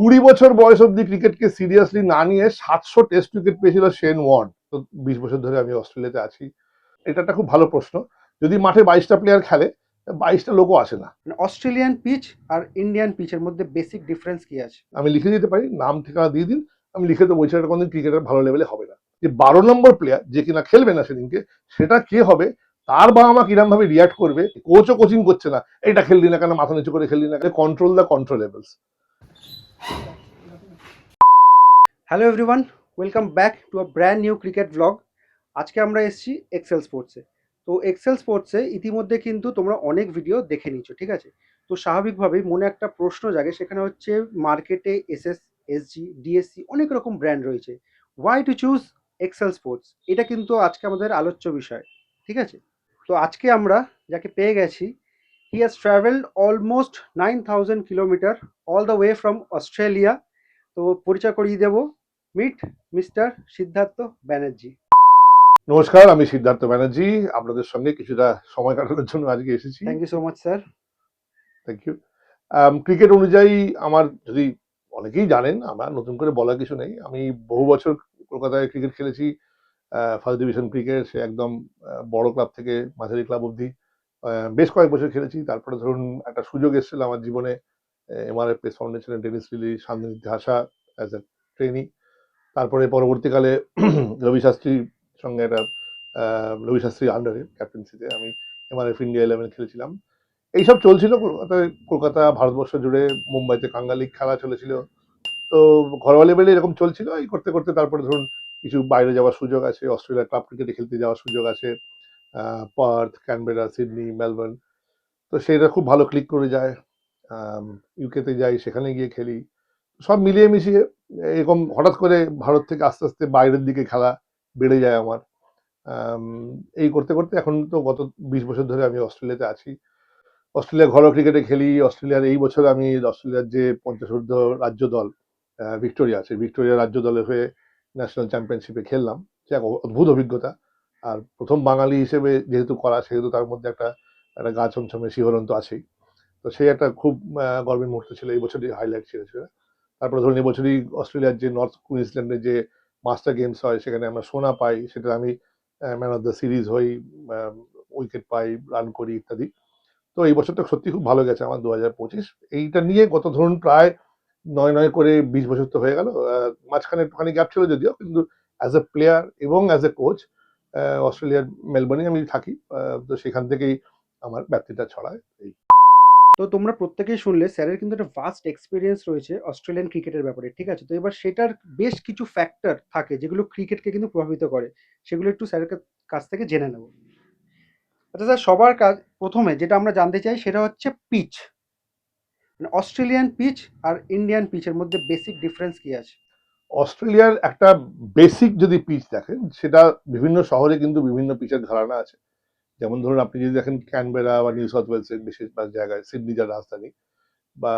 20 বছর বয়স অব্দি ক্রিকেটকে সিরিয়াসলি না নিয়ে 700 টেস্ট উইকেট পেয়েছিল শেন ওয়ার্ন। তো 20 বছর ধরে আমি অস্ট্রেলিয়াতে আছি। এটা একটা খুব ভালো প্রশ্ন। যদি মাঠে 22টা প্লেয়ার খেলে, 22টা লোকও আসে না। অস্ট্রেলিয়ান পিচ আর ইন্ডিয়ান পিচের মধ্যে বেসিক ডিফারেন্স কি আছে? আমি লিখে দিতে পারি, নাম ঠিকানা দিয়ে দিন, আমি লিখে দেবো। সেটা কোনদিন ক্রিকেটের ভালো লেভেলে হবে না। যে 12 নম্বর প্লেয়ার যে কিনা খেলবে না সেদিনকে, সেটা কে হবে, তার বাবা মা কিরম ভাবে রিয়াক্ট করবে, কোচও কোচিং করছে না, এটা খেললি না কেন, মাথা নিচু করে খেললি না কেন, control the controllables. Hello everyone, welcome back to a brand new cricket blog. আজকে আমরা এসেছি এক্সেল স্পোর্টসে। তো এক্সেল স্পোর্টসে ইতিমধ্যে কিন্তু তোমরা অনেক ভিডিও দেখে নিচ্ছ, ঠিক আছে? তো স্বাভাবিকভাবেই মনে একটা প্রশ্ন জাগে, সেখানে হচ্ছে মার্কেটে এসএস, এসজি, ডিএসসি অনেক রকম ব্র্যান্ড রয়েছে। Why to choose Excel Sports? এটা কিন্তু আজকে আমাদের আলোচ্য বিষয়, ঠিক আছে? তো আজকে আমরা যাকে পেয়ে গেছি, he has travelled almost 9,000 kilometre all the way from Australia. তো পরিচয় করিয়ে দেব, মিট মিস্টার সিদ্ধার্থ ব্যানার্জি। নমস্কার, আমি সিদ্ধার্থ ব্যানার্জি। আপনাদের সঙ্গে কিছুটা সময় কাটানোর জন্য আজকে এসেছি। Thank you so much sir. Thank you. Cricket অনুযায়ী আমার, যদি অনেকেই জানেন, আমার নতুন করে বলার কিছু নেই। আমি বহু বছর কলকাতায় ক্রিকেট খেলেছি। ফার্স্ট ডিভিশন ক্রিকেট, সে একদম বড় ক্লাব থেকে মাঝারি ক্লাব অবধি বেশ কয়েক বছর খেলেছি। তারপরে ধরুন একটা সুযোগ এসেছিল আমার জীবনে, এমআরএফ ফাউন্ডেশনের ডেনিস লিলি শান্তিনিতে আসা অ্যাজ এ ট্রেনি। তারপরে পরবর্তীকালে রবি শাস্ত্রীর সঙ্গে একটা রবি শাস্ত্রীর আন্ডারে ক্যাপ্টেন্সিতে আমি এমআরএফ ইন্ডিয়া 11 খেলেছিলাম। এইসব চলছিল কলকাতায়, কলকাতা ভারতবর্ষ জুড়ে। মুম্বাইতে কাঙ্গা লিগ খেলা চলেছিল। তো ঘরোয়া লেভেলে এরকম চলছিল। এই করতে করতে তারপরে ধরুন কিছু বাইরে যাওয়ার সুযোগ আছে, অস্ট্রেলিয়া ক্লাব ক্রিকেটে খেলতে যাওয়ার সুযোগ আছে, পার্থ, ক্যানবেরা, সিডনি, মেলবোর্ন। তো সেটা খুব ভালো ক্লিক করে যায়। ইউকেতে যাই, সেখানে গিয়ে খেলি। সব মিলিয়ে মিশিয়ে এরকম হঠাৎ করে ভারত থেকে আস্তে আস্তে বাইরের দিকে খেলা বেড়ে যায় আমার। আম, এই করতে করতে এখন তো গত 20 বছর ধরে আমি অস্ট্রেলিয়াতে আছি। অস্ট্রেলিয়া ঘরোয়া ক্রিকেটে খেলি। অস্ট্রেলিয়ার এই বছর আমি অস্ট্রেলিয়ার যে 50 রাজ্য দল ভিক্টোরিয়া আছে, ভিক্টোরিয়া রাজ্য দলের হয়ে ন্যাশনাল চ্যাম্পিয়নশিপে খেললাম। সে এক অদ্ভুত অভিজ্ঞতা। আর প্রথম বাঙালি হিসেবে যেহেতু করা, সেহেতু তার মধ্যে একটা একটা গা ছমছমে শিহরণ তো আছেই। তো সেই একটা খুব গর্বের মুহূর্ত ছিল। এই বছরই হাইলাইট ছিল সেটা। তারপরে ধরুন এবছরই অস্ট্রেলিয়ার যে নর্থ কুইন্সল্যান্ডে যে মাস্টার গেমস হয়, সেখানে আমরা সোনা পাই। সেটা আমি ম্যান অফ দ্য সিরিজ হই, উইকেট পাই, রান করি ইত্যাদি। তো এই বছরটা সত্যি খুব ভালো গেছে আমার 2025। এইটা নিয়ে গত ধরুন প্রায় নয় নয় করে 20 বছর তো হয়ে গেল। মাঝখানে একটুখানি গ্যাপ ছিল যদিও, কিন্তু অ্যাজ এ প্লেয়ার এবং অ্যাজ এ কোচ অস্ট্রেলিয়ার মেলবোর্নে আমি থাকি। তো সেখান থেকেই আমার ব্যাপ্তিটা ছড়ায়। এই তো তোমরা প্রত্যেকেই শুনলে, স্যারের কিন্তু একটা ভাস্ট এক্সপিরিয়েন্স রয়েছে অস্ট্রেলিয়ান ক্রিকেটের ব্যাপারে, ঠিক আছে? তো এবার সেটার বেশ কিছু ফ্যাক্টর থাকে যেগুলো ক্রিকেটকে কিন্তু প্রভাবিত করে, সেগুলো একটু স্যারের কাছ থেকে জেনে নেব। আচ্ছা স্যার, সবার কাজ প্রথমে যেটা আমরা জানতে চাই সেটা হচ্ছে পিচ। মানে অস্ট্রেলিয়ান পিচ আর ইন্ডিয়ান পিচের মধ্যে বেসিক ডিফারেন্স কি আছে? অস্ট্রেলিয়ার একটা বেসিক যদি পিচ দেখেন, সেটা বিভিন্ন শহরে কিন্তু বিভিন্ন পিচের ধারণা আছে। যেমন ধরুন আপনি যদি দেখেন ক্যানবেরা বা নিউ সাউথ ওয়েলসের বেশিরভাগ জায়গায়, সিডনি যার রাজধানী, বা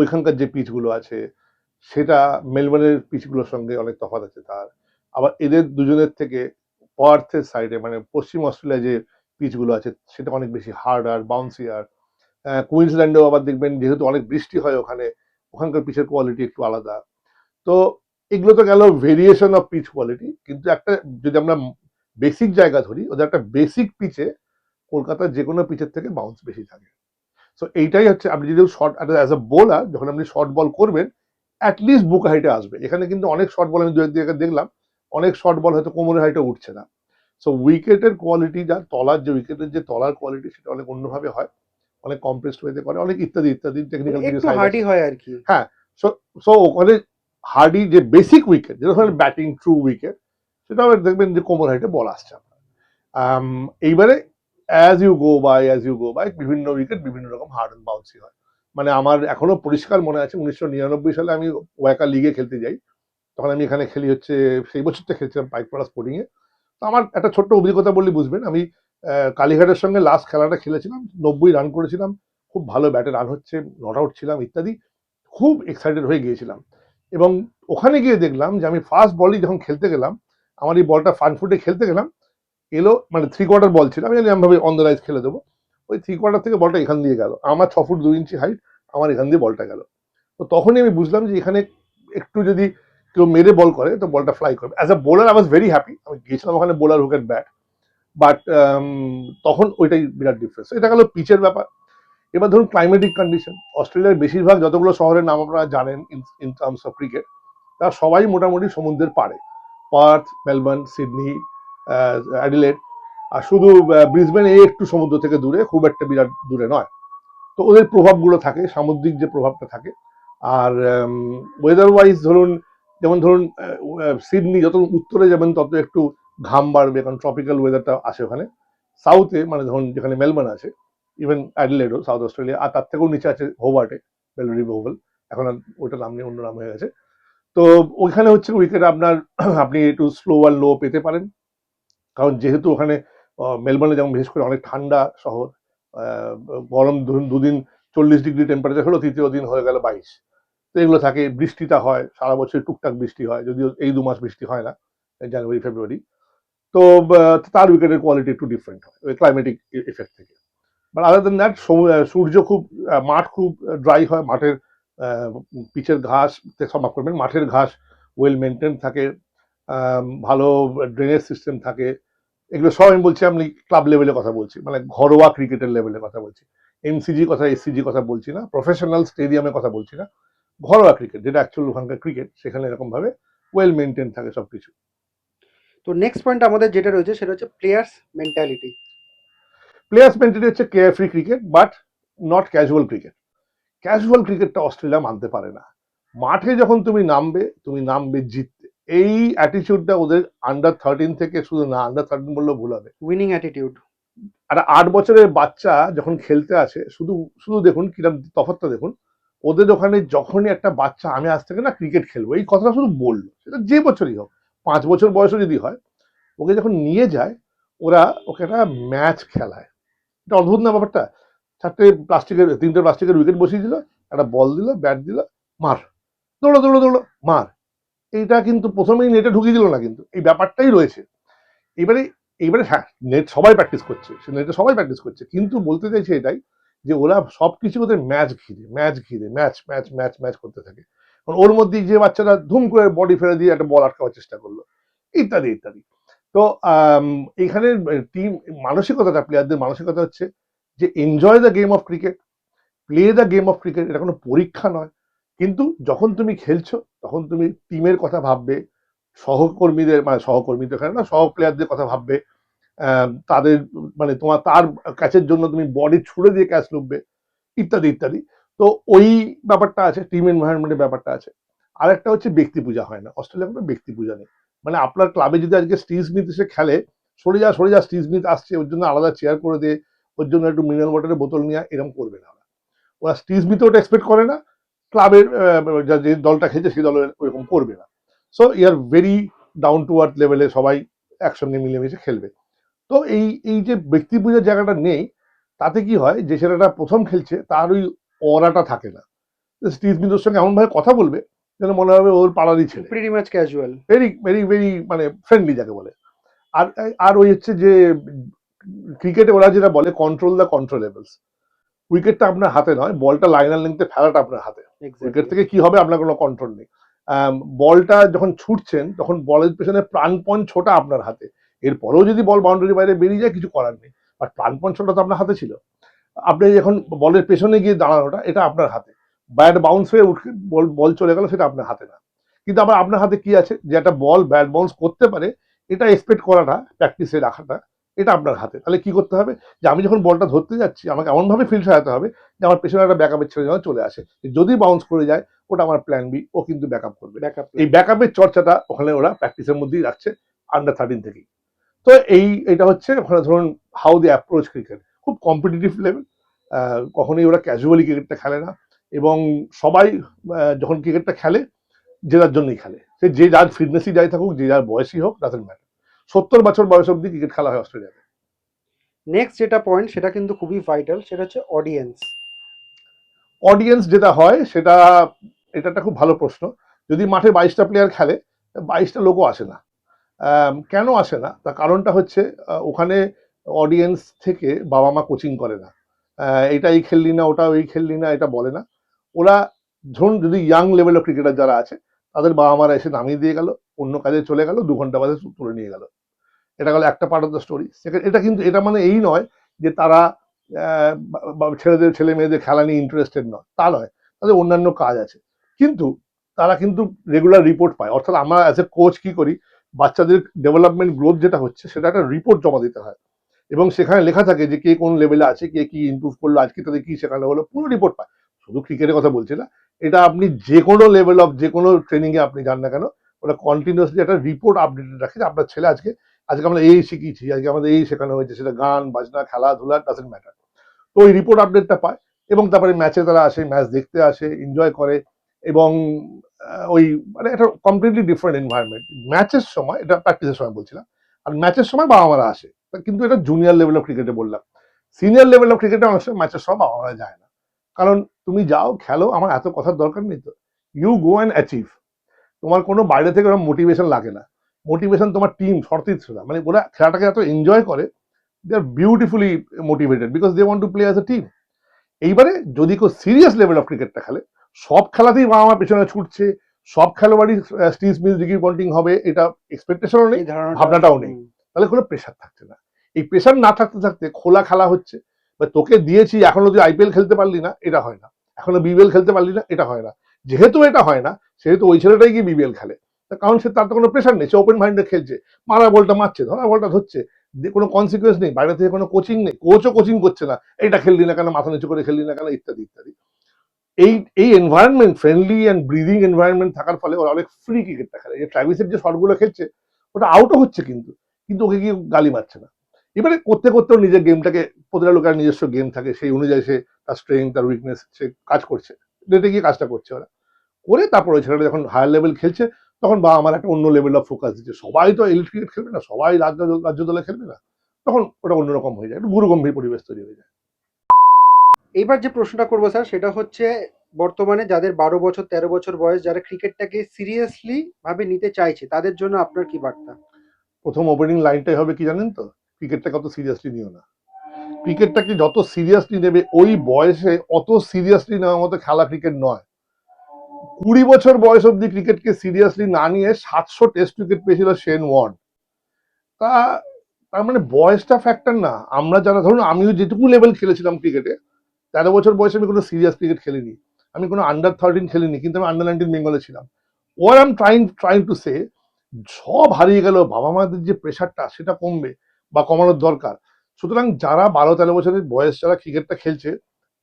ওইখানকার যে পিচগুলো আছে, সেটা মেলবোর্নের পিচগুলোর সঙ্গে অনেক তফাৎ আছে তার। আবার এদের দুজনের থেকে পার্থের সাইডে, মানে পশ্চিম অস্ট্রেলিয়া যে পিচগুলো আছে, সেটা অনেক বেশি হার্ড আর বাউন্সি। আর কুইন্সল্যান্ডেও আবার দেখবেন, যেহেতু অনেক বৃষ্টি হয় ওখানে, ওখানকার পিচের কোয়ালিটি একটু আলাদা। তো এগুলো তো গেল ভেরিয়েশন অফ পিচ কোয়ালিটি। কিন্তু একটা, যদি আমরা বেসিক জায়গা ধরি, ওদের একটা বেসিক পিচে কলকাতার যে কোনো পিচের থেকে বাউন্স বেশি থাকে। সো এইটাই হচ্ছে, আপনি যদি শর্ট অ্যাজ এ বোলার যখন আপনি শর্ট বল করবেন, অ্যাটলিস্ট বুক হাইটে আসবে। এখানে কিন্তু অনেক শর্ট বল আমি দু এক জায়গায় দেখলাম, অনেক শর্ট বল হয়তো কোমরের হাইটে উঠছে না। সো উইকেটের কোয়ালিটি, যা তলার যে উইকেটের যে তলার কোয়ালিটি, সেটা অনেক অন্যভাবে হয়, অনেক কমপ্রেসড ওয়েতে করে, অনেক ইত্যাদি ইত্যাদি মানে টেকনিক্যাল কিছু একটু সাইড হার্ডি আছে। হয় আর কি। হ্যাঁ। সো সো ওখানে হার্ডি যে বেসিক উইকেট, যেটা ধরেন ব্যাটিং ট্রু উইকেট, সেটা দেখবেন যে কোমর হাইটে বল আসছে আপনার। এইবারে অ্যাজ ইউ গো বাই বিভিন্ন উইকেট বিভিন্ন রকম হার্ড অ্যান্ড বাউন্সি হয়। মানে আমার এখনো পরিষ্কার মনে আছে, 1999 সালে আমি ওয়াকা লিগে খেলতে যাই। তখন আমি এখানে খেলি হচ্ছে, সেই বছরটা খেলছিলাম পাইকপাড়া স্পোর্টিং এ। তো আমার একটা ছোট্ট অভিজ্ঞতা বললে বুঝবেন। আমি কালীঘাটের সঙ্গে লাস্ট খেলাটা খেলেছিলাম, 90 রান করেছিলাম। খুব ভালো ব্যাটে রান হচ্ছে, নট আউট ছিলাম ইত্যাদি। খুব এক্সাইটেড হয়ে গিয়েছিলাম। এবং ওখানে গিয়ে দেখলাম যে আমি ফার্স্ট বলই যখন খেলতে গেলাম, আমার এই বলটা ফ্রন্ট ফুটে খেলতে গেলাম, এলো, মানে 3 কোয়ার্টার বল ছিল, আমি জানি আমি ভাবে অন দ্য রাইজ খেলে দেবো। ওই 3 কোয়ার্টার থেকে বলটা এখান দিয়ে গেল। আমার 6 ফুট 2 ইঞ্চি হাইট, আমার এখান দিয়ে বলটা গেল। তো তখনই আমি বুঝলাম যে এখানে একটু যদি কেউ মেরে বল করে তো বলটা ফ্লাই করবে। As a bowler I was very happy, আমি গিয়েছিলাম ওখানে বোলার হুকেট ব্যাট, বাট তখন ওইটাই বিরাট ডিফারেন্স। এটা গেল পিচের ব্যাপার। এবার ধরুন ক্লাইমেটিক কন্ডিশন, অস্ট্রেলিয়ার বেশিরভাগ যতগুলো শহরের নাম আপনারা জানেন ইন টার্মস অফ ক্রিকেট, তারা সবাই মোটামুটি সমুদ্রের পাড়ে, পার্থ, মেলবোর্ন, সিডনি, অ্যাডিলেড, আর শুধু ব্রিসবেন এই একটু সমুদ্র থেকে দূরে, খুব একটা বিরাট দূরে নয়। তো ওদের প্রভাবগুলো থাকে, সামুদ্রিক যে প্রভাবটা থাকে। আর ওয়েদার ওয়াইজ ধরুন, যেমন ধরুন সিডনি যত উত্তরে যাবেন তত একটু ঘাম বাড়বে, কারণ ট্রপিক্যাল ওয়েদারটা আসে ওখানে। সাউথে মানে ধরুন যেখানে মেলবোর্ন আছে, ইভেন অ্যাডিলেডও সাউথ অস্ট্রেলিয়া, আর তার থেকেও নিচে আছে হোবার্টে, বেলুরি ওভাল, এখন আর ওটা নাম নেই, অন্য নাম হয়ে গেছে। তো ওইখানে হচ্ছে উইকেট আপনার আপনি একটু স্লো আর লো পেতে পারেন, কারণ যেহেতু ওখানে মেলবোর্নে যেমন বিশেষ করে অনেক ঠান্ডা শহর, আহ, গরম ধরুন দুদিন 40 ডিগ্রি টেম্পারেচার হলো, তৃতীয় দিন হয়ে গেল 22। তো এগুলো থাকে, বৃষ্টিটা হয় সারা বছর, টুকটাক বৃষ্টি হয়, যদিও এই 2 মাস বৃষ্টি হয় না, জানুয়ারি ফেব্রুয়ারি। তো তার উইকেটের কোয়ালিটি একটু ডিফারেন্ট হয় ওই ক্লাইমেটিক এফেক্ট থেকে। বাট আদার দেন দ্যাট, সূর্য খুব, মাঠ খুব ড্রাই হয়, মাঠের পিচের ঘাস, মাফ করবেন, মাঠের ঘাস ওয়েল মেনটেন থাকে, ভালো ড্রেনেজ সিস্টেম থাকে। এগুলো সব আমি বলছি, আমি ক্লাব লেভেলের কথা বলছি, মানে ঘরোয়া ক্রিকেটের লেভেলের কথা বলছি। এমসিজি কথা, এসসিজি কথা বলছি না, প্রফেশনাল স্টেডিয়ামের কথা বলছি না, ঘরোয়া ক্রিকেট যেটা অ্যাকচুয়াল ওখানকার ক্রিকেট, সেখানে এরকম ভাবে ওয়েল মেনটেন থাকে সবকিছু। তো নেক্সট পয়েন্ট আমাদের যেটা রয়েছে সেটা হচ্ছে প্লেয়ার্স মেন্টালিটি। প্লেয়ার্স মেন্টালিটি হচ্ছে care free cricket, but not casual cricket. Casual ক্রিকেটটা অস্ট্রেলিয়া মানতে পারে না। মাঠে যখন তুমি নামবে জিততে, এই অ্যাটিচিউডটা ওদের আন্ডার 13 থেকে, শুধু না আন্ডার 13 বললেও ভুল হবে, উইনিং অ্যাটিটিউড। একটা 8 বছরের বাচ্চা যখন খেলতে আছে, শুধু শুধু দেখুন কিরকম তফাৎটা দেখুন। ওদের ওখানে যখনই একটা বাচ্চা আমি আজ থেকে না ক্রিকেট খেলবো এই কথাটা শুধু বললো, সেটা যে বছরই হোক, 5 বছর বয়সও যদি হয়, ওকে যখন নিয়ে যায়, ওরা ওকে একটা ম্যাচ খেলায়। এটা অদ্ভুত না ব্যাপারটা? 3টে প্লাস্টিকের উইকেট বসিয়ে দিল, একটা বল দিল, ব্যাট দিল, মার, দৌড়ো দৌড়ো দৌড়ো, মার। এইটা কিন্তু প্রথমেই নেটে ঢুকিয়ে দিল না, কিন্তু এই ব্যাপারটাই রয়েছে। এবারে এইবারে হ্যাঁ, নেট সবাই প্র্যাকটিস করছে, সে নেটে সবাই প্র্যাকটিস করছে, কিন্তু বলতে চাইছে এটাই, যে ওরা সবকিছু ওদের ম্যাচ করতে থাকে। কারণ ওর মধ্যে যে বাচ্চাটা ধুম করে বডি ফেলে দিয়ে একটা বল আটকাবার চেষ্টা করলো, ইত্যাদি ইত্যাদি। তো এখানে টিম মানসিকতাটা, প্লেয়ারদের মানসিকতা হচ্ছে যে enjoy the game of cricket, play the game of cricket, এটা কোনো পরীক্ষা নয়। কিন্তু যখন তুমি খেলছো তখন তুমি টিমের কথা ভাববে, সহকর্মীদের, মানে সহকর্মীদের এখানে না, সহ প্লেয়ারদের কথা ভাববে, তাদের, মানে তার ক্যাচের জন্য তুমি বডি ছুড়ে দিয়ে ক্যাচ লুববে, ইত্যাদি ইত্যাদি। তো ওই ব্যাপারটা আছে, টিম এনভায়রনমেন্টের ব্যাপারটা আছে। আরেকটা হচ্ছে ব্যক্তি পূজা হয় না অস্ট্রেলিয়া, কোনো ব্যক্তি পূজা নেই। মানে আপনার ক্লাবে যদি আজকে স্টিভ স্মিথ এসে খেলে, সরে যা স্টিভ স্মিথ আসছে, ওর জন্য আলাদা চেয়ার করে দে, ওর জন্য একটু মিনারেল ওয়াটারের বোতল নিয়ে, এরকম করবে না ওরা। ওরা স্টিভ স্মিথ ওটা এক্সপেক্ট করে না, ক্লাবের যে দলটা খেলছে সেই দলের ওইরকম করবে না। So year very down to earth লেভেলে সবাই একসঙ্গে মিলেমিশে খেলবে। তো এই এই যে ব্যক্তি পূজার জায়গাটা নেই, তাতে কি হয়, যে ছেলেটা প্রথম খেলছে তার ওই অরাটা থাকে না। স্টিভ স্মিথের সঙ্গে এমন ভাবে কথা বলবে যেন মনে হবে ওর পাড়ারই ছেলে, pretty much casual. Very very very মানে ফ্রেন্ডলি যাকে বলে। আর আর ওই হচ্ছে যে ক্রিকেটে ওরা যেটা বলে কন্ট্রোল দ্য কন্ট্রোলেবলস। উইকেটটা আপনার হাতে নয়, বলটা লাইনার লেন্থে ফেলাটা আপনার হাতে। উইকেট থেকে কি হবে আপনার কোনো কন্ট্রোল নেই। বলটা যখন ছুটছেন তখন বলের পেছনে প্রাণপণ ছোটা আপনার হাতে, এরপরেও যদি বল বাউন্ডারি বাইরে বেরিয়ে যায় কিছু করার নেই, বাট প্রাণপণ ছোটা তো আপনার হাতে ছিল। আপনি যখন বলের পেছনে গিয়ে দাঁড়ানোটা, এটা আপনার হাতে। ব্যাট বাউন্স হয়ে উঠে বল চলে গেল, সেটা আপনার হাতে না। কিন্তু আবার আপনার হাতে কি আছে, যে একটা বল ব্যাট বাউন্স করতে পারে, এটা এক্সপেক্ট করাটা, প্র্যাকটিসে রাখাটা, এটা আপনার হাতে। তাহলে কি করতে হবে, যে আমি যখন বলটা ধরতে যাচ্ছি আমাকে এমনভাবে ফিল্ড সাজাতে হবে যে আমার পেছনে একটা ব্যাকআপের ছেলে যেন চলে আসে, যদি বাউন্স করে যায় ওটা আমার প্ল্যান বি, ও কিন্তু ব্যাকআপ করবে। ব্যাকআপ। এই ব্যাকআপের চর্চাটা ওখানে ওরা প্র্যাকটিসের মধ্যেই রাখছে আন্ডার 13 থেকেই। তো এটা হচ্ছে ওখানে ধরুন হাউ দি অ্যাপ্রোচ ক্রিকেট, খুব কম্পিটিটিভ লেভেল। কখনোই ওরা ক্যাজুয়ালি ক্রিকেটটা খেলে না, এবং সবাই যখন ক্রিকেটটা খেলে যে যার জন্যই খেলে, সে যে যার ফিটনেসই যাই থাকুক, যে যার বয়সই হোক, ডাজেন্ট ম্যাটার। 70 বছর বয়স অব্দি ক্রিকেট খেলা হয় অস্ট্রেলিয়াতে। নেক্সট যেটা পয়েন্ট সেটা কিন্তু খুবই ভাইটাল, সেটা হচ্ছে অডিয়েন্স। অডিয়েন্স যেটা হয় সেটা, এটা একটা খুব ভালো প্রশ্ন। যদি মাঠে 22টা প্লেয়ার খেলে, 22টা লোকও আসে না। কেন আসে না, তার কারণটা হচ্ছে ওখানে অডিয়েন্স থেকে বাবা মা কোচিং করে না। এটা এই খেললি না, ওটা ওই খেললি না, এটা বলে না। ওরা ধরুন যদি ইয়াং লেভেলের ক্রিকেটার যারা আছে তাদের বাবা মারা এসে নামিয়ে দিয়ে গেল, অন্য কাজে চলে গেল, 2 ঘন্টা বাদে তুলে নিয়ে গেল। এটা গেল একটা পার্ট অফ দ্য স্টোরি। এটা কিন্তু এটা মানে এই নয় যে তারা ছেলে মেয়েদের খেলা নিয়ে ইন্টারেস্টেড নয়, তা নয়, তাদের অন্যান্য কাজ আছে। কিন্তু তারা কিন্তু রেগুলার রিপোর্ট পায়। অর্থাৎ আমরা অ্যাজ এ কোচ কি করি, বাচ্চাদের ডেভেলপমেন্ট গ্রোথ যেটা হচ্ছে সেটা একটা রিপোর্ট জমা দিতে হয়, এবং সেখানে লেখা থাকে যে কে কোন লেভেলে আছে, কে কি ইমপ্রুভ করলো, আজকে তাদের কি শেখানো হলো, পুরো রিপোর্ট পায়। শুধু ক্রিকেটের কথা বলছি না, এটা আপনি যে কোনো লেভেল অফ যে কোনো ট্রেনিং এ আপনি যান না কেন, ওরা কন্টিনিউসলি একটা রিপোর্ট আপডেটেড রাখে যে আপনার ছেলে আজকে আজকে আমরা এই শিখিয়েছি, আজকে আমাদের এই শেখানো হয়েছে, সেটা গান বাজনা খেলাধুলা ডাজেন্ট ম্যাটার। তো ওই রিপোর্ট আপডেটটা পায়, এবং তারপরে ম্যাচে তারা আসে, ম্যাচ দেখতে আসে, এনজয় করে, এবং ওই মানে একটা কমপ্লিটলি ডিফারেন্ট এনভায়রনমেন্ট। ম্যাচের সময়, এটা প্র্যাকটিসের সময় বলছিলাম, আর ম্যাচের সময় বাবা মারা আসে, কিন্তু এটা জুনিয়র লেভেল অফ ক্রিকেটে বললাম। সিনিয়র লেভেল অফ ক্রিকেটে অনেক সময় ম্যাচের সময় বাবা মারা যায় না, কারণ তুমি যাও খেলো, আমার এত কথার দরকার নেই তো, ইউ গো অ্যান্ড অ্যাচিভ। তোমার কোনো বাইরে থেকে ওরকম মোটিভেশন লাগে না, মোটিভেশন তোমার টিম শর্তিৎসরা, মানে ওরা খেলাটাকে এত এনজয় করে, they are beautifully motivated because they want to play as a team. এইবারে যদি কেউ সিরিয়াস লেভেল অফ ক্রিকেটটা খেলে, সব খেলাতেই বাবা মা পেছনে ছুটছে, সব খেলোয়াড়ই স্টিভ স্মিথ, রিকি পন্টিং হবে, এটা এক্সপেকটেশনও নেই, এই ধারণাটা ভাবনাটাও নেই, তাহলে কোনো প্রেশার থাকছে না। এই প্রেশার না থাকতে থাকতে খোলা খেলা হচ্ছে, বা তোকে দিয়েছি এখনো তুই আইপিএল খেলতে পারলি না, এটা হয় না, এখনো বিবিএল খেলতে পারলি না, এটা হয় না। যেহেতু এটা হয় না, সেহেতু ওই ছেলেটাই গিয়ে বিবিএল খেলে, কারণ সে তার তো কোনো প্রেশার নেই, সে ওপেন মাইন্ডে খেলছে, মারা বলটা মারছে, ধরা বলটা ধরছে, কোনো কনসিকুয়েন্স নেই, বাইরে থেকে কোনো কোচিং নেই, কোচও কোচিং করছে না, এইটা খেললি না কেন, মাথা নিচু করে খেললি না কেন, ইত্যাদি ইত্যাদি। এই এই environment, friendly and breathing environment থাকার ফলে ওরা অনেক ফ্রি ক্রিকেটটা খেলে। এই ট্রাভিসের যে শটগুলো খেলছে, ওটা আউটও হচ্ছে, কিন্তু ওকে গিয়ে গালি মারছে না। এবারে করতে করতেও নিজের গেমটাকে, প্রতিটা লোকের নিজস্ব গেম থাকে, সেই অনুযায়ী সে তার স্ট্রেংথ, তার উইকনেস, সে কাজ করছে, নেটে গিয়ে কাজটা করছে ওরা করে। তারপর ওই ছেলেটা যখন হায়ার লেভেল খেলছে, তখন বা আমার একটা অন্য লেভেল অফ ফোকাস দিচ্ছে, সবাই তো এলিট ক্রিকেট খেলবে না, সবাই রাজ্য দলে খেলবে না, তখন ওটা অন্যরকম হয়ে যায়, একটু গুরুগম্ভীর পরিবেশ তৈরি হয়ে যায়। এইবার যে প্রশ্নটা করবো স্যার, সেটা হচ্ছে বর্তমানে যাদের 12 বছর 13 বছর বয়স, যারা ক্রিকেটটাকে সিরিয়াসলি ভাবে নিতে চাইছে, তাদের জন্য আপনার কি বার্তা? প্রথম ওপেনিং লাইনটাই হবে কি জানেন তো, ক্রিকেটটাকে অত সিরিয়াসলি নিও না। ক্রিকেটটাকে যত সিরিয়াসলি নেবে, ওই বয়সে অত সিরিয়াসলি নেওয়ার মতো খেলা ক্রিকেট নয়। 20 বছর বয়স অব্দি ক্রিকেটকে সিরিয়াসলি না নিয়ে 700 টেস্ট উইকেট পেয়েছিল শেন ওয়ার্ন। তা তার মানে বয়সটা ফ্যাক্টর না। আমরা যারা, ধরুন আমিও যেটুকু লেভেল খেলেছিলাম ক্রিকেটে, 13 বছর বয়সে আমি কোনো সিরিয়াস ক্রিকেট খেলিনি, আমি কোনো আন্ডার 13 খেলিনি, কিন্তু আমি আন্ডার 19 বেঙ্গলে ছিলাম। What I am trying to say, সব হারিয়ে গেল, বাবা মাদের যে প্রেশারটা সেটা কমবে বা কমানোর দরকার। সুতরাং যারা 12-13 বছরের বয়স যারা ক্রিকেটটা খেলছে,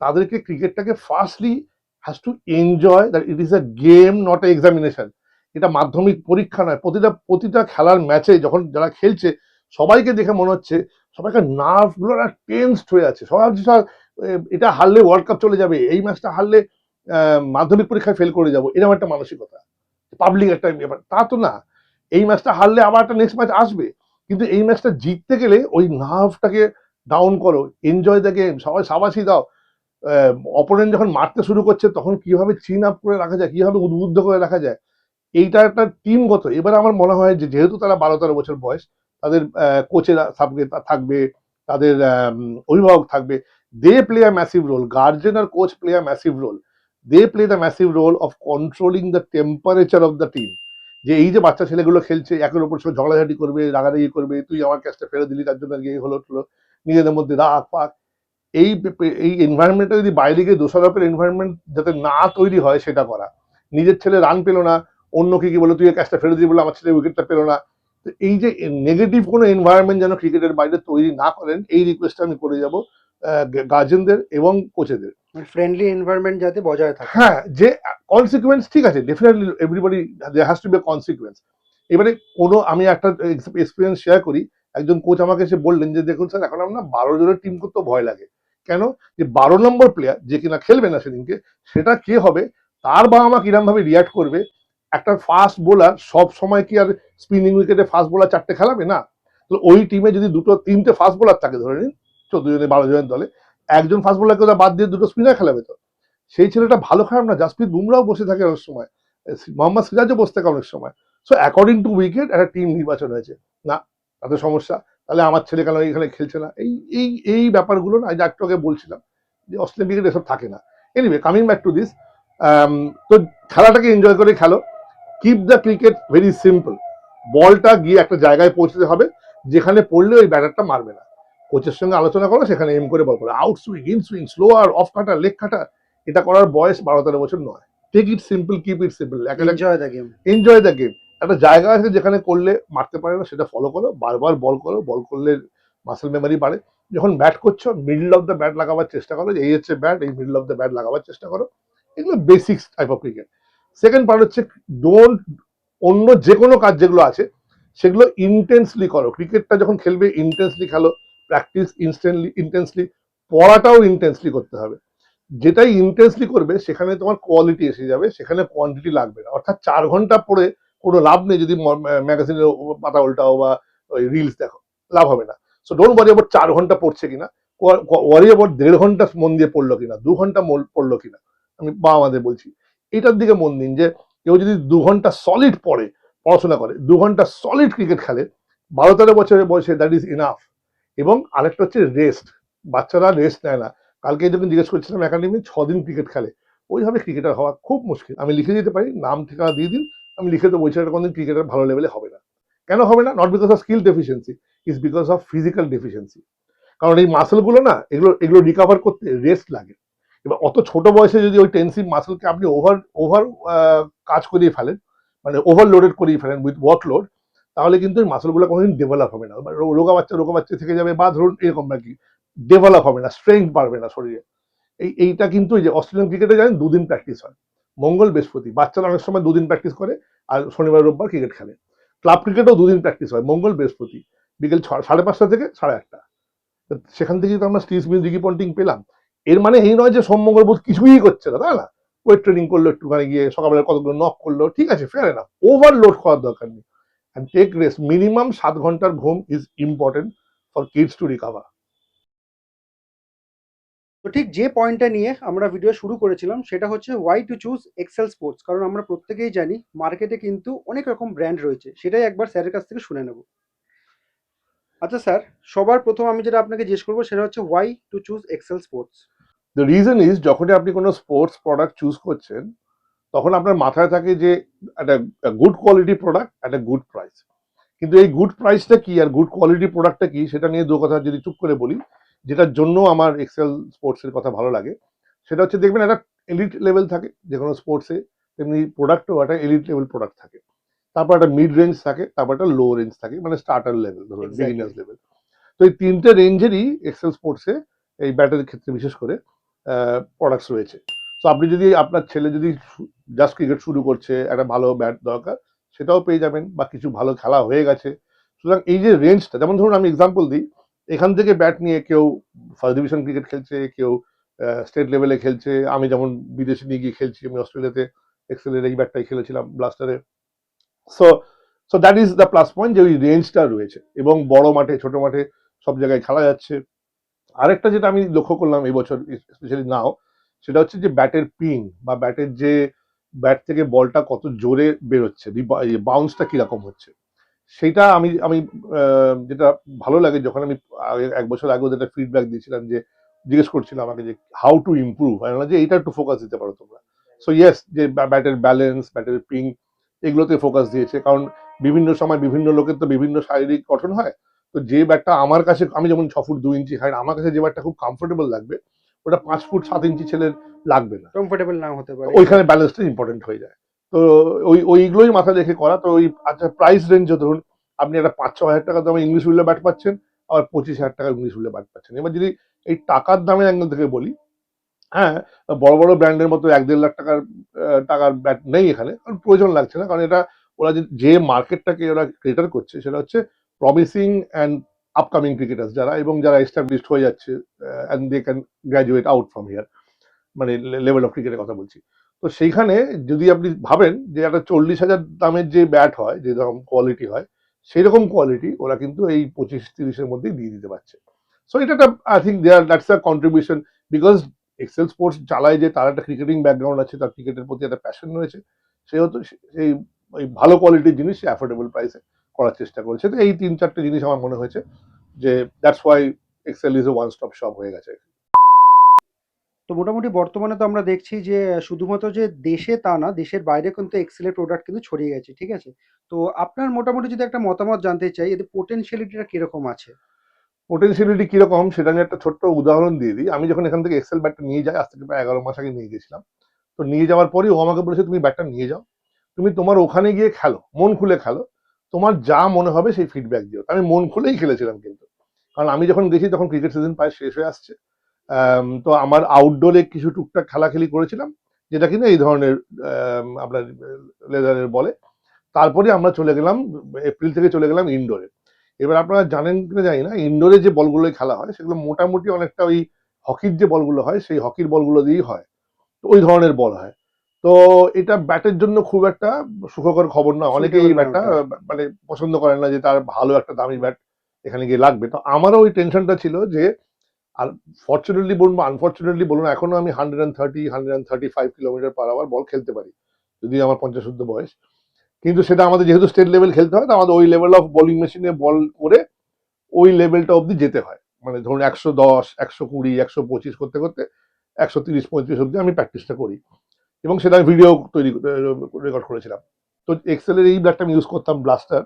তাদেরকে ক্রিকেটটাকে firstly has to enjoy that it is a game, not a examination. এটা মাধ্যমিক পরীক্ষা নয়। প্রতিটা খেলার ম্যাচে যখন যারা খেলছে, সবাইকে দেখে মনে হচ্ছে সবাইকার নার্ভ গুলো না টেন্সড হয়ে আছে, সবাই ভাবছে, "স্যার, এটা হারলে ওয়ার্ল্ড কাপ চলে যাবে, এই ম্যাচটা হারলে মাধ্যমিক পরীক্ষায় ফেল করে যাবো", এরকম একটা মানসিকতা, পাবলিক একটা ব্যাপার, তা তো না। এই ম্যাচটা হারলে আবার একটা নেক্সট ম্যাচ আসবে, কিন্তু এই ম্যাচটা জিততে গেলে ওই নার্ভটাকে ডাউন করো, এনজয় দ্য গেম, সবাই সাবাসি দাও। অপোনেন্ট যখন মারতে শুরু করছে, তখন কিভাবে চিন আপ করে রাখা যায়, কিভাবে উদ্বুদ্ধ করে রাখা যায়, এইটা একটা টিমগত। এবার আমার মনে হয় যে যেহেতু তারা 12-13 বছর বয়স, তাদের কোচেরা থাকবে, তাদের অভিভাবক থাকবে, they play a massive role, guardian আর coach play a massive role, they play the massive role of controlling the temperature of the team. যে এই যে বাচ্চা ছেলেগুলো খেলছে, একের ওপর সঙ্গে ঝগড়াঝাটি করবে, রাগারাগি করবে, তুই আমার ক্যাচটা ফেলে দিলি, তার জন্য গিয়ে হলো, নিজেদের মধ্যে রাগ ফাগ, এই এই এনভায়রনমেন্টটা যদি বাইরে গিয়ে দোষারোপের এনভায়রনমেন্ট যাতে না তৈরি হয়, সেটা করা। নিজের ছেলে রান পেলো না, অন্যকে কি বলে, তুই ক্যাচটা ফেলে দিয়ে বলে আমার ছেলে উইকেটটা পেলো না। তো এই যে নেগেটিভ কোনো এনভায়রনমেন্ট যেন ক্রিকেটের বাইরে তৈরি না করেন, এই রিকোয়েস্টটা আমি করে যাব গার্জেনদের এবং কোচেদের। ফ্রেন্ডলি এনভায়রনমেন্ট যাতে বজায় থাকে। হ্যাঁ, যে কনসিকুয়েন্স ঠিক আছে, definitely everybody there has to be consequence. এবারে আমি একটা এক্সপিরিয়েন্স শেয়ার করি। একজন কোচ আমাকে এসে বললেন যে, দেখুন স্যার, এখন আমরা 12 জনের টিম করতে ভয় লাগে। কেন? যে 12 নম্বর প্লেয়ার যে কিনা খেলবে না সেদিনকে, সেটা কে হবে, তার বাবা মা কিরম ভাবে রিয়াক্ট করবে। একটা ফাস্ট বোলার সব সময় কি আর স্পিনিং উইকেটে ফাস্ট বোলার 4টে খেলাবে না? তো ওই টিমে যদি 2-3টে ফাস্ট বোলার থাকে, ধরে নিন 14 জনের 12 জনের দলে, একজন ফাস্ট বোলারকে ওরা বাদ দিয়ে 2টো স্পিনার খেলাবে। তো সেই ছেলেটা ভালো খারাপ না, জাসপ্রীত বুমরাও বসে থাকে অনেক সময়, মোহাম্মদ সিরাজও বসে থাকে অনেক সময়। সো অ্যাকর্ডিং টু উইকেট একটা টিম নির্বাচন হয়েছে। না, তাদের সমস্যা, তাহলে আমার ছেলে কেন এখানে খেলছে না, এই এই এই ব্যাপারগুলো না, একটু আগে বলছিলাম যে অস্ট্রেলিয়ান ক্রিকেট এসব থাকে না। Anyway, coming back to this, তো খেলাটাকে এনজয় করে খেলো। Keep the cricket very simple. বলটা গিয়ে একটা জায়গায় পৌঁছতে হবে যেখানে পড়লে ওই ব্যাটারটা মারবে না। কোচের সঙ্গে আলোচনা করো, সেখানে এম করে বল করো, out swing, in swing, slower, off কাটা, লেগ কাটা। এটা করার বয়স 12-13 বছর নয়। Take it simple, keep it simple. Enjoy the game. Enjoy the game. একটা জায়গা আছে যেখানে করলে মারতে পারে না, সেটা ফলো করো, বারবার বল করো, বল করলে মাসেল মেমোরি বাড়ে। যখন ব্যাট করছো, মিডল অফ দ্য ব্যাট লাগাবার চেষ্টা করো, এই হচ্ছে ব্যাট, এই মিডল অফ দ্য ব্যাট লাগাবার চেষ্টা করো। এগুলো basics type of cricket. Second part হচ্ছে ডোন্ট, অন্য যে কোনো কাজ যেগুলো আছে সেগুলো ইন্টেন্সলি করো। ক্রিকেটটা যখন খেলবে ইন্টেন্সলি খেলো, প্র্যাকটিস ইন্টেন্সলি, পড়াটাও ইন্টেন্সলি করতে হবে। যেটাই ইন্টেন্সলি করবে সেখানে তোমার কোয়ালিটি এসে যাবে, সেখানে কোয়ান্টিটি লাগবে না। অর্থাৎ 4 ঘন্টা পড়ে কোনো লাভ নেই যদি ম্যাগাজিনের পাতা উল্টাও বা ওই রিলস দেখো, লাভ হবে না। সো ডোন্ট ওয়ারি অ্যাবাউট 4 ঘন্টা পড়ছে কিনা, ওয়ারি অ্যাবাউট 1.5 ঘন্টা মন দিয়ে পড়লো কিনা, 2 ঘন্টা পড়লো কিনা। আমি আমাদের বলছি এটার দিকে মন দিন, যে কেউ যদি 2 ঘন্টা সলিড পড়ে, পড়াশোনা করে, 2 ঘন্টা সলিড ক্রিকেট খেলে 12-13 বছরের বয়সে, দ্যাট ইজ ইনাফ। এবং আরেকটা হচ্ছে রেস্ট। বাচ্চারা রেস্ট নেয় না। কালকে যখন জিজ্ঞেস করছিলাম, একাডেমি 6 দিন ক্রিকেট খেলে, ওইভাবে ক্রিকেটার হওয়া খুব মুশকিল। আমি লিখে দিতে পারি, নাম ঠিকানা দিয়ে দিন, আমি লিখে দেবো, ওই ছেলেটা কোনদিন ক্রিকেটার ভালো লেভেলে হবে না। কেন হবে না? Not because of skill deficiency, is because of physical deficiency. কারণ এই মাসেল গুলো না, এগুলো এগুলো রিকভার করতে রেস্ট লাগে। এবার অত ছোট বয়সে যদি ওই টেনসিভ মাসেলকে আপনি ওভার ওভার কাজ করিয়ে ফেলেন, মানে ওভারলোডেড করিয়ে ফেলেন উইথ ওয়ার্কলোড, তাহলে কিন্তু ওই মাসেলগুলো কোনোদিন ডেভেলপ হবে না। রোগা বাচ্চা থেকে যাবে, বা ধরুন এরকম আর কি, ডেভেলপ হবে না, স্ট্রেংথ বাড়বে না শরীরে। এইটা কিন্তু এই যে অস্ট্রেলিয়ান ক্রিকেটে জানেন 2 দিন প্র্যাকটিস হয়, মঙ্গল বৃহস্পতি। বাচ্চারা অনেক সময় 2 দিন প্র্যাকটিস করে আর শনিবার রোববার ক্রিকেট খেলে। ক্লাব ক্রিকেটেও 2 দিন প্র্যাকটিস হয়, মঙ্গল বৃহস্পতি, বিকেল 5:30 থেকে 1:30। সেখান থেকেই তো আমরা স্টিভ স্মিথ, রিকি পন্টিং পেলাম। এর মানে এই নয় যে সোম মঙ্গল বুধ কিছুই করছে না, তাই না? ওয়েট ট্রেনিং করলো, একটুখানি গিয়ে সকালবেলা কতগুলো নক করলো, ঠিক আছে, ফেয়ার না, ওভারলোড করার দরকার নেই। And take rest. মিনিমাম 7 ঘন্টার ঘুম is important for kids to recover. তো ঠিক যে পয়েন্টটা নিয়ে আমরা ভিডিও শুরু করেছিলাম সেটা হচ্ছে why to choose Excel Sports. কারণ আমরা প্রত্যেকেই জানি মার্কেটে কিন্তু অনেক রকম ব্র্যান্ড রয়েছে, সেটাই একবার স্যারের কাছ থেকে শুনে নেব। আচ্ছা স্যার, সবার প্রথম আমি যেটা আপনাকে জিজ্ঞেস করবো সেটা হচ্ছে why to choose Excel Sports. The reason is, যখনই আপনি কোনো স্পোর্টস প্রোডাক্ট চুজ করছেন, তখন আপনার মাথায় থাকে যে একটা গুড কোয়ালিটি প্রোডাক্ট, একটা গুড প্রাইস। কিন্তু এই গুড প্রাইসটা কি আর গুড কোয়ালিটি প্রোডাক্টটা কি, সেটা নিয়ে দু কথা যদি চুপ করে বলি, যেটার জন্য আমার এক্সেল স্পোর্টসের কথা ভালো লাগে, সেটা হচ্ছে দেখবেন একটা এলিট লেভেল থাকে যে কোনো স্পোর্টসে, তেমনি প্রোডাক্টও একটা এলিট লেভেল প্রোডাক্ট থাকে। তারপর একটা মিড রেঞ্জ থাকে, তারপর একটা লো রেঞ্জ থাকে, মানে স্টার্টার লেভেল, ধরুন বিগিনার্স লেভেল। তো এই 3টে রেঞ্জেরই এক্সেল স্পোর্টসে, এই ব্যাটারির ক্ষেত্রে বিশেষ করে, প্রোডাক্টস রয়েছে। তো আপনি যদি, আপনার ছেলে যদি জাস্ট ক্রিকেট শুরু করছে, একটা ভালো ব্যাট দরকার, সেটাও পেয়ে যাবেন, বা কিছু ভালো খেলা হয়ে গেছে। সুতরাং এই যে রেঞ্জটা, যেমন ধরুন আমি এক্সাম্পল দিই, এখান থেকে ব্যাট নিয়ে কেউ ফার্স্ট ডিভিশন ক্রিকেট খেলছে, কেউ স্টেট লেভেলে খেলছে। আমি যেমন বিদেশে নিয়ে গিয়ে খেলছি, আমি অস্ট্রেলিয়াতে এক্সেলের এই ব্যাটটাই খেলেছিলাম, ব্লাস্টারে। So so that is the plus point, যে ওই রেঞ্জটা রয়েছে এবং বড় মাঠে ছোট মাঠে সব জায়গায় খেলা যাচ্ছে। আরেকটা যেটা আমি লক্ষ্য করলাম এই বছর স্পেশালি নাও, সেটা হচ্ছে যে ব্যাটের পিং, বা ব্যাটের যে ব্যাট থেকে বলটা কত জোরে বেরোচ্ছে, বাউন্সটা কিরকম হচ্ছে, সেটা আমি আমি যেটা ভালো লাগে, যখন আমি 1 বছর আগেও যেটা ফিডব্যাক দিয়েছিলাম, যে জিজ্ঞেস করছিল আমাকে যে হাউ টু ইমপ্রুভ, যে এইটা একটু ফোকাস দিতে পারো তোমরা। সো ইয়েস, যে ব্যাটের ব্যালেন্স, ব্যাটের পিং, এগুলোতে ফোকাস দিয়েছে। কারণ বিভিন্ন সময় বিভিন্ন লোকের তো বিভিন্ন শারীরিক গঠন হয়। তো যে ব্যাটটা আমার কাছে, আমি যেমন 6 ফুট 2 ইঞ্চি হাইট, আমার কাছে যে ব্যাটটা খুব কমফোর্টেবল লাগবে, ওটা 5 ফুট 7 ইঞ্চি ছেলের লাগবে না। কমফোর্টেবল নাও হতে পারে। ওইখানে ব্যালেন্সটা ইম্পর্টেন্ট হয়ে যায়। তো ওইগুলোই মাথায় রেখে করা। তো ওই, আচ্ছা, প্রাইস রেঞ্জ ধরুন, আপনি একটা 5-6 হাজার টাকা দামে ইংলিশ উইলে ব্যাট পাচ্ছেন, আবার 25 হাজার টাকা ইংলিশ উইলে ব্যাট পাচ্ছেন। এবার যদি এই টাকার দামের অ্যাঙ্গেল থেকে বলি, হ্যাঁ, বড় বড় ব্র্যান্ডের মতো 1-1.5 লাখ টাকার ব্যাট নেই এখানে, কারণ প্রয়োজন লাগছে না। কারণ এটা, ওরা যে মার্কেটটাকে ওরা ক্রিয়েটার করছে, সেটা হচ্ছে প্রমিসিং অ্যান্ড আপকামিং ক্রিকেটার্স যারা, এবং যারা এস্টাবলিশড হয়ে যাচ্ছে, and they can graduate out from here, মানে লেভেল অফ ক্রিকেটের কথা বলছি। তো সেইখানে যদি আপনি ভাবেন যে একটা 40,000 দামের যে ব্যাট হয়, যে রকম কোয়ালিটি হয়, সেই রকম কোয়ালিটি ওরা কিন্তু এই 25-30-এর মধ্যেই দিয়ে দিতে পারছে। সো এটা একটা, I think that's a contribution, because Excel sports চালায়, যে তার একটা ক্রিকেটিং ব্যাকগ্রাউন্ড আছে, তার ক্রিকেটের প্রতি একটা প্যাশন রয়েছে, সেহেতু সেই ওই ভালো কোয়ালিটির জিনিস সে অ্যাফোর্ডেবল প্রাইসে করার চেষ্টা করেছে। তো এই 3-4টে জিনিস আমার মনে হয়েছে যে that's why Excel is a one stop shop হয়ে গেছে। তো মোটামুটি বর্তমানে তো আমরা দেখছি যে শুধুমাত্র যে দেশে তা না, দেশের বাইরে কিন্তু এক্সেলের প্রোডাক্ট কিন্তু ছড়িয়ে গেছে, ঠিক আছে? তো আপনার মোটামুটি যদি একটা মতামত জানতে চাই, এদের পোটেনশিয়ালিটিটা কিরকম আছে? পোটেনশিয়ালিটি কিরকম সেটা নিয়ে একটা ছোট্ট উদাহরণ দিয়ে দিই। আমি যখন এখান থেকে এক্সেল ব্যাটটা নিয়ে যাই, আজ থেকে প্রায় 11 মাস আগে নিয়ে গেছিলাম। তো নিয়ে যাওয়ার পরেই ও আমাকে বলেছে, তুমি ব্যাটটা নিয়ে যাও, তুমি তোমার ওখানে গিয়ে খেলো, মন খুলে খেলো, তোমার যা মনে হবে সেই ফিডব্যাক দিও। তো আমি মন খুলেই খেলেছিলাম কিন্তু, কারণ আমি যখন গেছি তখন ক্রিকেট সিজন প্রায় শেষ হয়ে আসছে। তো আমার আউটডোরে কিছু টুকটাক খেলাখেলি করেছিলাম, যেটা কিনা এই ধরনের আপনার লেদারের বলে। তারপরে আমরা চলে গেলাম, এপ্রিল থেকে চলে গেলাম ইনডোরে। এবার আপনারা জানেন কিনা জানি না, ইনডোরে যে বলগুলো খেলা হয় সেগুলো মোটামুটি অনেকটা ওই হকির যে বলগুলো হয় সেই হকির বলগুলো দিয়েই হয়। তো ওই ধরনের বল হয়। তো এটা ব্যাটের জন্য খুব একটা সুখকর খবর না। অনেকেই সুইটেবল এই না ব্যাটটা ওটা। মানে পছন্দ করেন না, যে তার ভালো একটা দামি ব্যাট এখানে গিয়ে লাগবে। তো আমারও ওই টেনশনটা ছিল যে, আর ফর্চুনেটলি বলুন বা আনফর্চুনেটলি বলুন, এখনো আমি 135 কিলোমিটার পার আওয়ার বল খেলতে পারি, যদি আমার 50 বয়স। কিন্তু সেটা আমাদের যেহেতু স্টেট লেভেল খেলতে হয়, তো আমাদের ওই লেভেল অফ বোলিং মেশিনে বল করে ওই লেভেলটা অবধি যেতে হয়। মানে ধরুন 110, 120, 125 করতে করতে 130-35 অবধি আমি প্র্যাকটিসটা করি, এবং সেটা আমি ভিডিও তৈরি রেকর্ড করেছিলাম। তো এক্সেলের এই ব্যাটটা আমি ইউজ করতাম, ব্লাস্টার।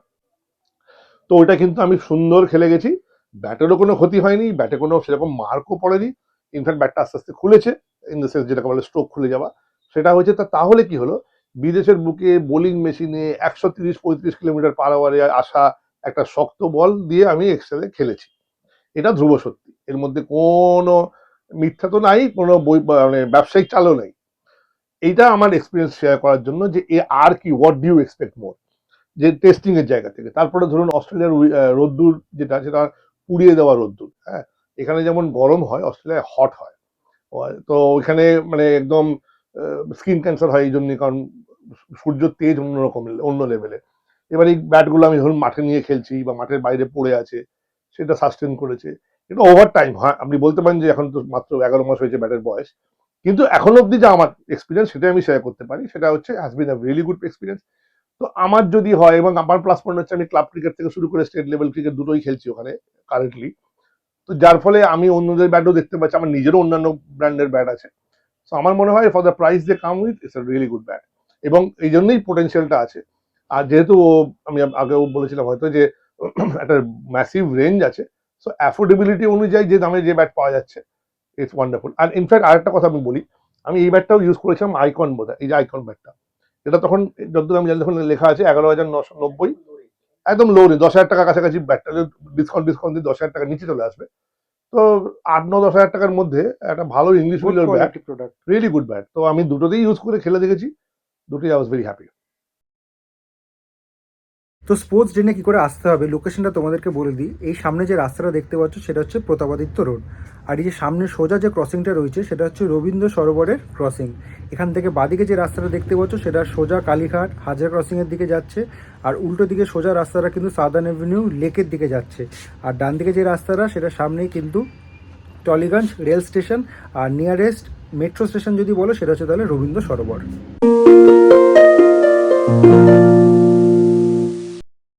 তো ওইটা কিন্তু আমি সুন্দর খেলে গেছি, ব্যাটেরও কোনো ক্ষতি হয়নি, ব্যাটে কোনো সেরকম মার্কও পড়েনি। ইনফ্যাক্ট ব্যাটটা আস্তে আস্তে খুলেছে, ইন দ্য সেন্স যেটাকে বলে স্ট্রোক খুলে যাওয়া, সেটা হয়েছে। তাহলে কি হলো, বিদেশের বুকে বোলিং মেশিনে 130-35 কিলোমিটার পার আওয়ারে আসা একটা শক্ত বল দিয়ে আমি এক্সেলে খেলেছি। এটা ধ্রুব সত্যি, এর মধ্যে কোনো মিথ্যা তো নাই, কোনো বই মানে ব্যবসায়িক চালও নেই। এইটা আমার এক্সপিরিয়েন্স শেয়ার করার জন্য, যে এ আর কি, হোয়াট ডু ইউ এক্সপেক্ট মোর, যে টেস্টিং এর জায়গা থেকে। তারপরে ধরুন অস্ট্রেলিয়ার রোদ্দুর যেটা, সেটা পুড়িয়ে দেওয়া রোদ্দুর। হ্যাঁ, এখানে যেমন গরম হয়, অস্ট্রেলিয়ায় হট হয়। তো ওইখানে মানে একদম স্কিন ক্যান্সার হয় এই জন্য, কারণ সূর্যের তেজ অন্যরকম, অন্য লেভেলে। এবার এই ব্যাটগুলো আমি ধরুন মাঠে নিয়ে খেলছি বা মাঠের বাইরে পড়ে আছে, সেটা সাস্টেন করেছে। এটা ওভার টাইম হয়, আপনি বলতে পারেন যে এখন তো মাত্র 11 মাস হয়েছে ব্যাটের বয়স, কিন্তু এখন অব্দি যা আমার এক্সপিরিয়েন্স সেটা আমি শেয়ার করতে পারি, সেটা হচ্ছে has been a really good experience. তো আমার যদি হয়, এবং আমার প্লাস পয়েন্ট হচ্ছে আমি ক্লাব ক্রিকেট থেকে শুরু করে স্টেট লেভেল ক্রিকেট দুটোই খেলছি ওখানে কারেন্টলি। তো যার ফলে আমি অন্যদের ব্যাটও দেখতে পাচ্ছি, আমার নিজেরও অন্যান্য ব্র্যান্ডের ব্যাট আছে। তো আমার মনে হয় for the price they come with, it's a really good bat, এবং এই জন্যই পোটেনশিয়ালটা আছে। আর যেহেতু আমি আগেও বলেছিলাম হয়তো যে একটা ম্যাসিভ রেঞ্জ আছে, সো অ্যাফোর্ডেবিলিটি অনুযায়ী যে দামে যে ব্যাট পাওয়া যাচ্ছে, ইটস ওয়ান্ডারফুল। আর ইনফ্যাক্ট আরেকটা কথা আমি বলি, আমি এই ব্যাটটাও ইউজ করেছিলাম আইকন, বোধহয় এই যে আইকন ব্যাটটা, এটা তখন যতদূর আমি জানি তখন লেখা আছে 11,990, একদম লো রেঞ্জ, 10,000 টাকা কাছাকাছি ব্যাটটা, ডিসকাউন্ট দিয়ে 10,000 টাকার নিচে চলে আসবে। তো 8-9-10,000 টাকার মধ্যে একটা ভালো ইংলিশ গুড হুইলের bat, quality product. Really good bat. তো আমি দুটোতেই ইউজ করে খেলে দেখেছি, দুটোই আই ওয়াজ ভেরি হ্যাপি। তো স্পোর্টস ডেনে কী করে আসতে হবে, লোকেশনটা তোমাদেরকে বলে দিই। এই সামনে যে রাস্তাটা দেখতে পাচ্ছ সেটা হচ্ছে প্রতাপাদিত্য রোড। আর এই যে সামনে সোজা যে ক্রসিংটা রয়েছে সেটা হচ্ছে রবীন্দ্র সরোবরের ক্রসিং। এখান থেকে বাদিকে যে রাস্তাটা দেখতে পাচ্ছ সেটা সোজা কালীঘাট হাজার ক্রসিংয়ের দিকে যাচ্ছে। আর উল্টো দিকে সোজা রাস্তাটা কিন্তু সাদার্ন অ্যাভিনিউ লেকের দিকে যাচ্ছে। আর ডান দিকে যে রাস্তাটা সেটা সামনেই কিন্তু টলিগঞ্জ রেল স্টেশন। আর নিয়ারেস্ট মেট্রো স্টেশন যদি বলো সেটা হচ্ছে তাহলে রবীন্দ্র সরোবর।